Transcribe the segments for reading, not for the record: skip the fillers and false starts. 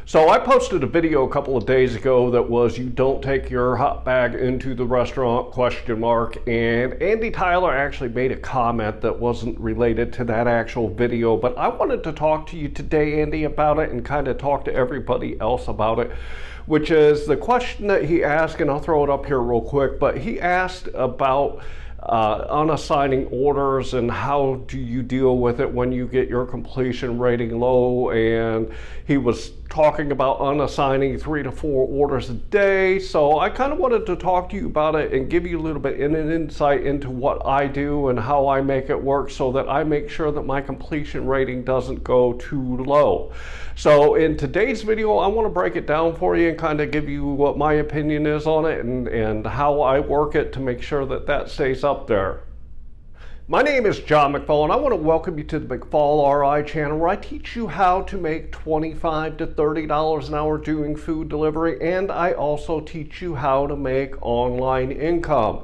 So I posted a video a couple of days ago that was "You don't take your hot bag into the restaurant?" And Andy Tyler actually made a comment that wasn't related to that actual video, but I wanted to talk to you today, Andy, about it and kind of talk to everybody else about it, which is the question that he asked, and I'll throw it up here real quick, but he asked about unassigning orders and how do you deal with it when you get your completion rating low, and he was talking about unassigning 3 to 4 orders a day. So I kind of wanted to talk to you about it and give you a little bit of an insight into what I do and how I make it work so that I make sure that my completion rating doesn't go too low. So in today's video, I want to break it down for you and kind of give you what my opinion is on it and how I work it to make sure that that stays up there. My name is John McFall, and I want to welcome you to the McFallRI channel, where I teach you how to make $25 to $30 an hour doing food delivery, and I also teach you how to make online income.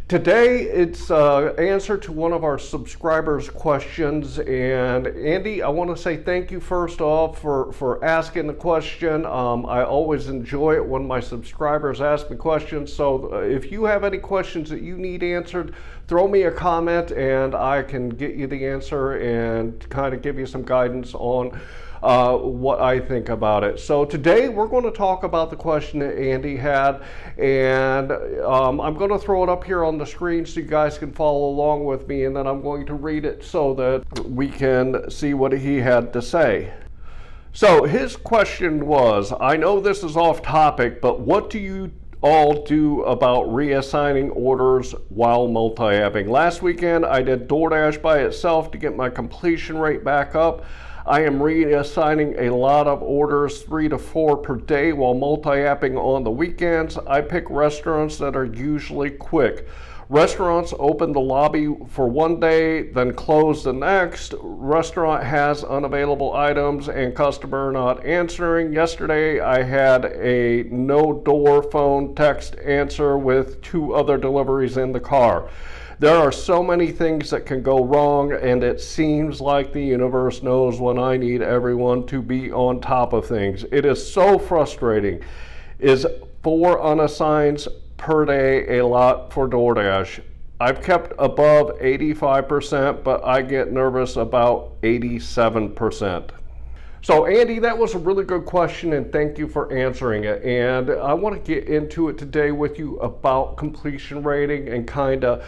Today, it's an answer to one of our subscribers' questions, and Andy, I want to say thank you first off for asking the question. I always enjoy it when my subscribers ask me questions, so if you have any questions that you need answered, throw me a comment and I can get you the answer and kind of give you some guidance on what I think about it. So today we're going to talk about the question that Andy had, and I'm going to throw it up here on the screen so you guys can follow along with me, and then I'm going to read it so that we can see what he had to say. So his question was, I know this is off topic, but what do you all do about reassigning orders while multi-apping? Last weekend I did DoorDash by itself to get my completion rate back up. I am reassigning a lot of orders, 3 to 4 per day, while multi-apping on the weekends. I pick restaurants that are usually quick. Restaurants open the lobby for one day, then close the next. Restaurant has unavailable items and customer not answering. Yesterday, I had a no-door phone text answer with 2 other deliveries in the car. There are so many things that can go wrong, and it seems like the universe knows when I need everyone to be on top of things. It is so frustrating. Is 4 unassigns per day a lot for DoorDash? I've kept above 85%, but I get nervous about 87%. So Andy, that was a really good question, and thank you for answering it. And I want to get into it today with you about completion rating and kind of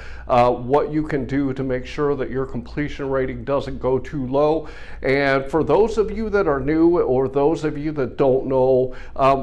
what you can do to make sure that your completion rating doesn't go too low. And for those of you that are new or those of you that don't know,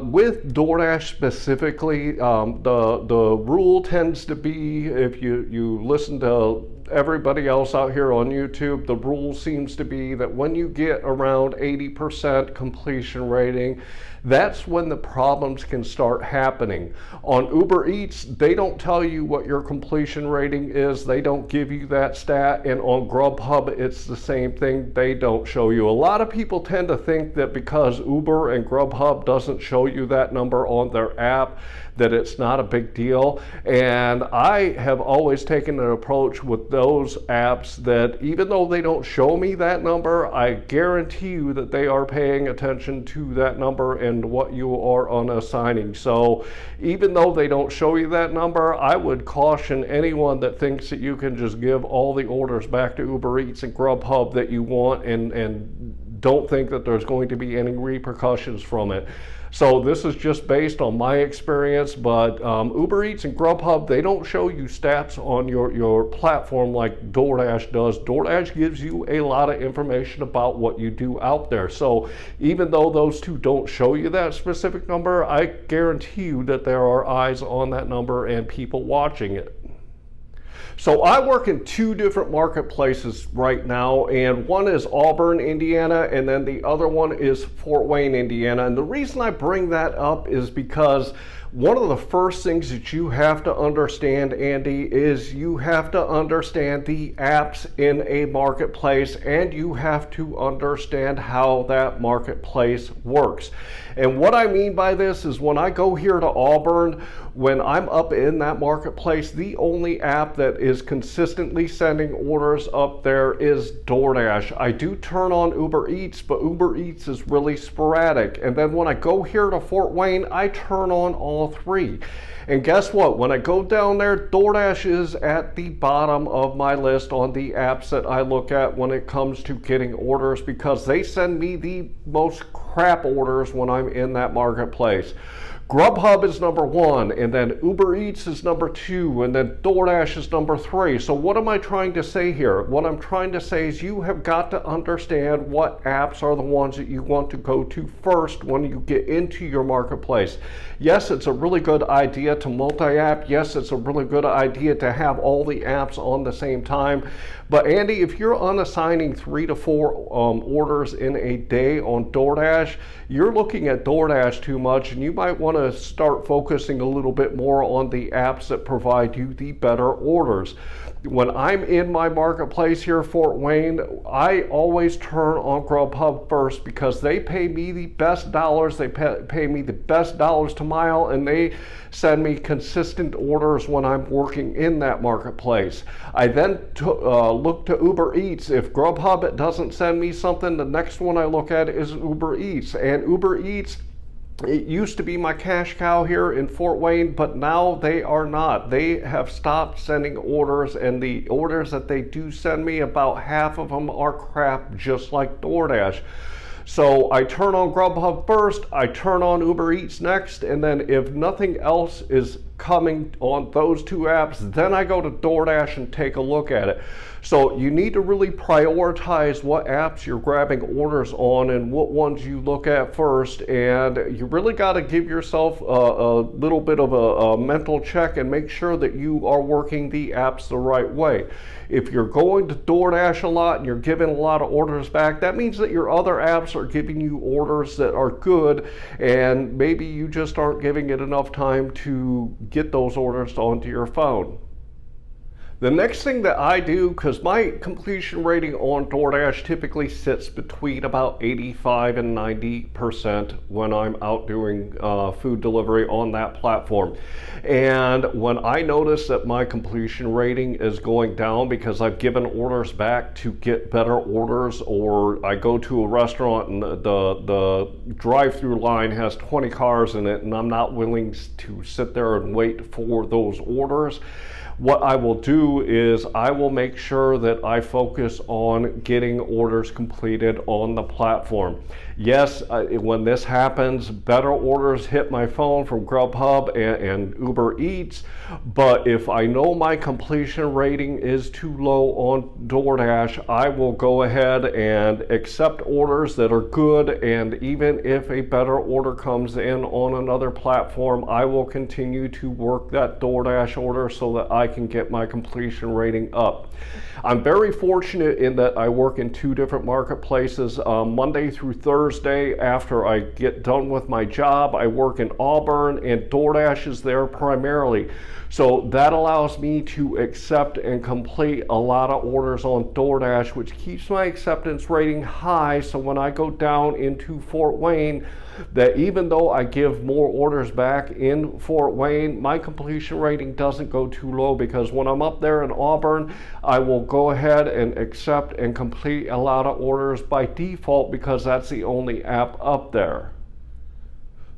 with DoorDash specifically, the rule tends to be, if you listen to everybody else out here on YouTube, the rule seems to be that when you get around 80% completion rating, that's when the problems can start happening. On Uber Eats, they don't tell you what your completion rating is. They don't give you that stat. And on GrubHub, it's the same thing. They don't show you. A lot of people tend to think that because Uber and GrubHub doesn't show you that number on their app, that it's not a big deal. And I have always taken an approach with those apps that even though they don't show me that number, I guarantee you that they are paying attention to that number and what you are unassigning. So even though they don't show you that number, I would caution anyone that thinks that you can just give all the orders back to Uber Eats and GrubHub that you want and don't think that there's going to be any repercussions from it. So this is just based on my experience, but Uber Eats and GrubHub, they don't show you stats on your platform like DoorDash does. DoorDash gives you a lot of information about what you do out there. So even though those two don't show you that specific number, I guarantee you that there are eyes on that number and people watching it. So I work in 2 different marketplaces right now, and one is Auburn, Indiana, and then the other one is Fort Wayne, Indiana. And the reason I bring that up is because one of the first things that you have to understand, Andy, is you have to understand the apps in a marketplace, and you have to understand how that marketplace works. And what I mean by this is when I go here to Auburn, when I'm up in that marketplace, the only app that that is consistently sending orders up there is DoorDash. I do turn on Uber Eats, but Uber Eats is really sporadic. And then when I go here to Fort Wayne, I turn on all three. And guess what? When I go down there, DoorDash is at the bottom of my list on the apps that I look at when it comes to getting orders, because they send me the most crap orders when I'm in that marketplace. GrubHub is number 1, and then Uber Eats is number 2, and then DoorDash is number 3. So what am I trying to say here? What I'm trying to say is you have got to understand what apps are the ones that you want to go to first when you get into your marketplace. Yes, it's a really good idea to multi-app. Yes, it's a really good idea to have all the apps on the same time. But Andy, if you're unassigning 3 to 4 orders in a day on DoorDash, you're looking at DoorDash too much, and you might want to start focusing a little bit more on the apps that provide you the better orders. When I'm in my marketplace here, Fort Wayne, I always turn on GrubHub first because they pay me the best dollars. They pay me the best dollars to mile, and they send me consistent orders when I'm working in that marketplace. I then look to Uber Eats. If GrubHub doesn't send me something, the next one I look at is Uber Eats. And Uber Eats, it used to be my cash cow here in Fort Wayne, but now they are not. They have stopped sending orders, and the orders that they do send me, about half of them are crap, just like DoorDash. So I turn on GrubHub first, I turn on Uber Eats next, and then if nothing else is coming on those 2 apps, then I go to DoorDash and take a look at it. So you need to really prioritize what apps you're grabbing orders on and what ones you look at first, and you really got to give yourself a little bit of a mental check and make sure that you are working the apps the right way. If you're going to DoorDash a lot and you're giving a lot of orders back, that means that your other apps are giving you orders that are good, and maybe you just aren't giving it enough time to get those orders onto your phone. The next thing that I do, because my completion rating on DoorDash typically sits between about 85 and 90% when I'm out doing food delivery on that platform. And when I notice that my completion rating is going down because I've given orders back to get better orders, or I go to a restaurant and the drive-through line has 20 cars in it and I'm not willing to sit there and wait for those orders, what I will do is I will make sure that I focus on getting orders completed on the platform. Yes, when this happens, better orders hit my phone from GrubHub and Uber Eats, but if I know my completion rating is too low on DoorDash, I will go ahead and accept orders that are good, and even if a better order comes in on another platform, I will continue to work that DoorDash order so that I can get my completion rating up. I'm very fortunate in that I work in 2 different marketplaces. Monday through Thursday, after I get done with my job, I work in Auburn, and DoorDash is there primarily. So that allows me to accept and complete a lot of orders on DoorDash, which keeps my acceptance rating high. So when I go down into Fort Wayne, that even though I give more orders back in Fort Wayne, my completion rating doesn't go too low, because when I'm up there in Auburn, I will go ahead and accept and complete a lot of orders by default because that's the only app up there.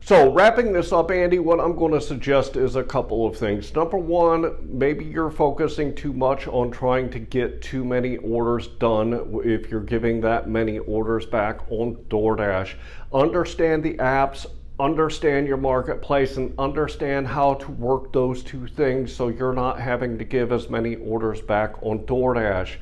So wrapping this up, Andy, what I'm going to suggest is a couple of things. Number 1, maybe you're focusing too much on trying to get too many orders done if you're giving that many orders back on DoorDash. Understand the apps, understand your marketplace, and understand how to work those 2 things so you're not having to give as many orders back on DoorDash.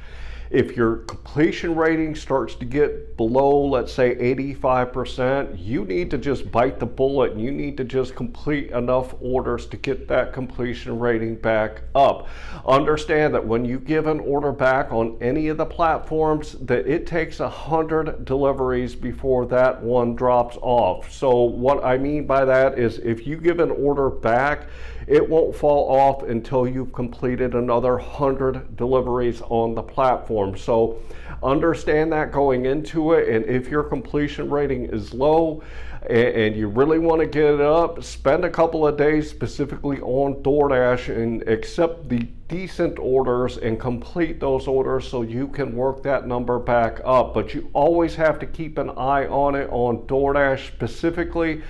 If your completion rating starts to get below, let's say 85%, you need to just bite the bullet and you need to just complete enough orders to get that completion rating back up. Understand that when you give an order back on any of the platforms, that it takes 100 deliveries before that one drops off. So what I mean by that is if you give an order back, it won't fall off until you've completed another 100 deliveries on the platform. So understand that going into it, and if your completion rating is low and you really want to get it up, spend a couple of days specifically on DoorDash and accept the decent orders and complete those orders so you can work that number back up. But you always have to keep an eye on it on DoorDash specifically.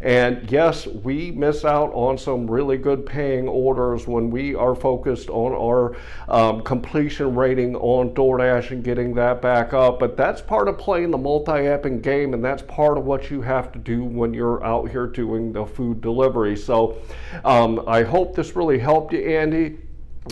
And yes, we miss out on some really good paying orders when we are focused on our completion rating on DoorDash and getting that back up. But that's part of playing the multi-apping game, and that's part of what you have to do when you're out here doing the food delivery. So I hope this really helped you, Andy.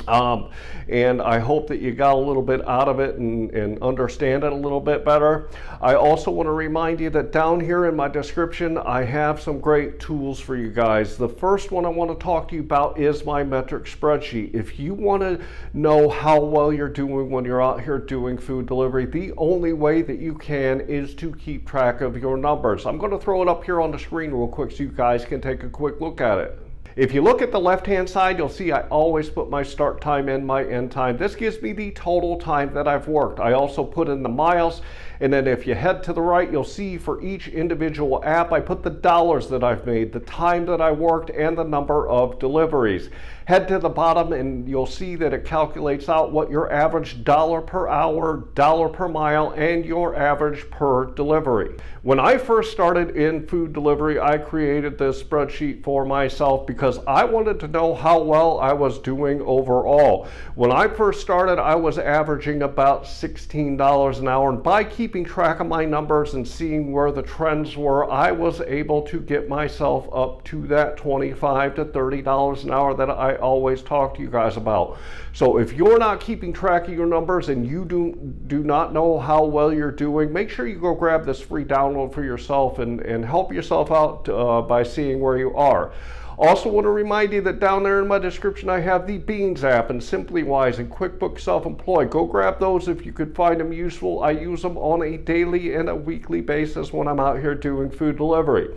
And I hope that you got a little bit out of it and understand it a little bit better. I also want to remind you that down here in my description, I have some great tools for you guys. The first one I want to talk to you about is my metric spreadsheet. If you want to know how well you're doing when you're out here doing food delivery, the only way that you can is to keep track of your numbers. I'm going to throw it up here on the screen real quick so you guys can take a quick look at it. If you look at the left-hand side, you'll see I always put my start time and my end time. This gives me the total time that I've worked. I also put in the miles, and then if you head to the right, you'll see for each individual app, I put the dollars that I've made, the time that I worked, and the number of deliveries. Head to the bottom and you'll see that it calculates out what your average dollar per hour, dollar per mile, and your average per delivery. When I first started in food delivery, I created this spreadsheet for myself because I wanted to know how well I was doing overall. When I first started, I was averaging about $16 an hour, and by keeping track of my numbers and seeing where the trends were, I was able to get myself up to that $25 to $30 an hour that I always talk to you guys about. So if you're not keeping track of your numbers and you do not know how well you're doing, make sure you go grab this free download for yourself and help yourself out by seeing where you are. Also want to remind you that down there in my description I have the Beans app and SimplyWise and QuickBooks Self-Employed. Go grab those if you could find them useful. I use them on a daily and a weekly basis when I'm out here doing food delivery.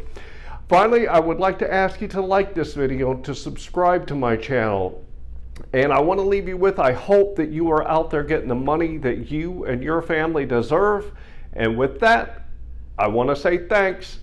Finally, I would like to ask you to like this video, to subscribe to my channel. And I want to leave you with, I hope that you are out there getting the money that you and your family deserve. And with that, I want to say thanks.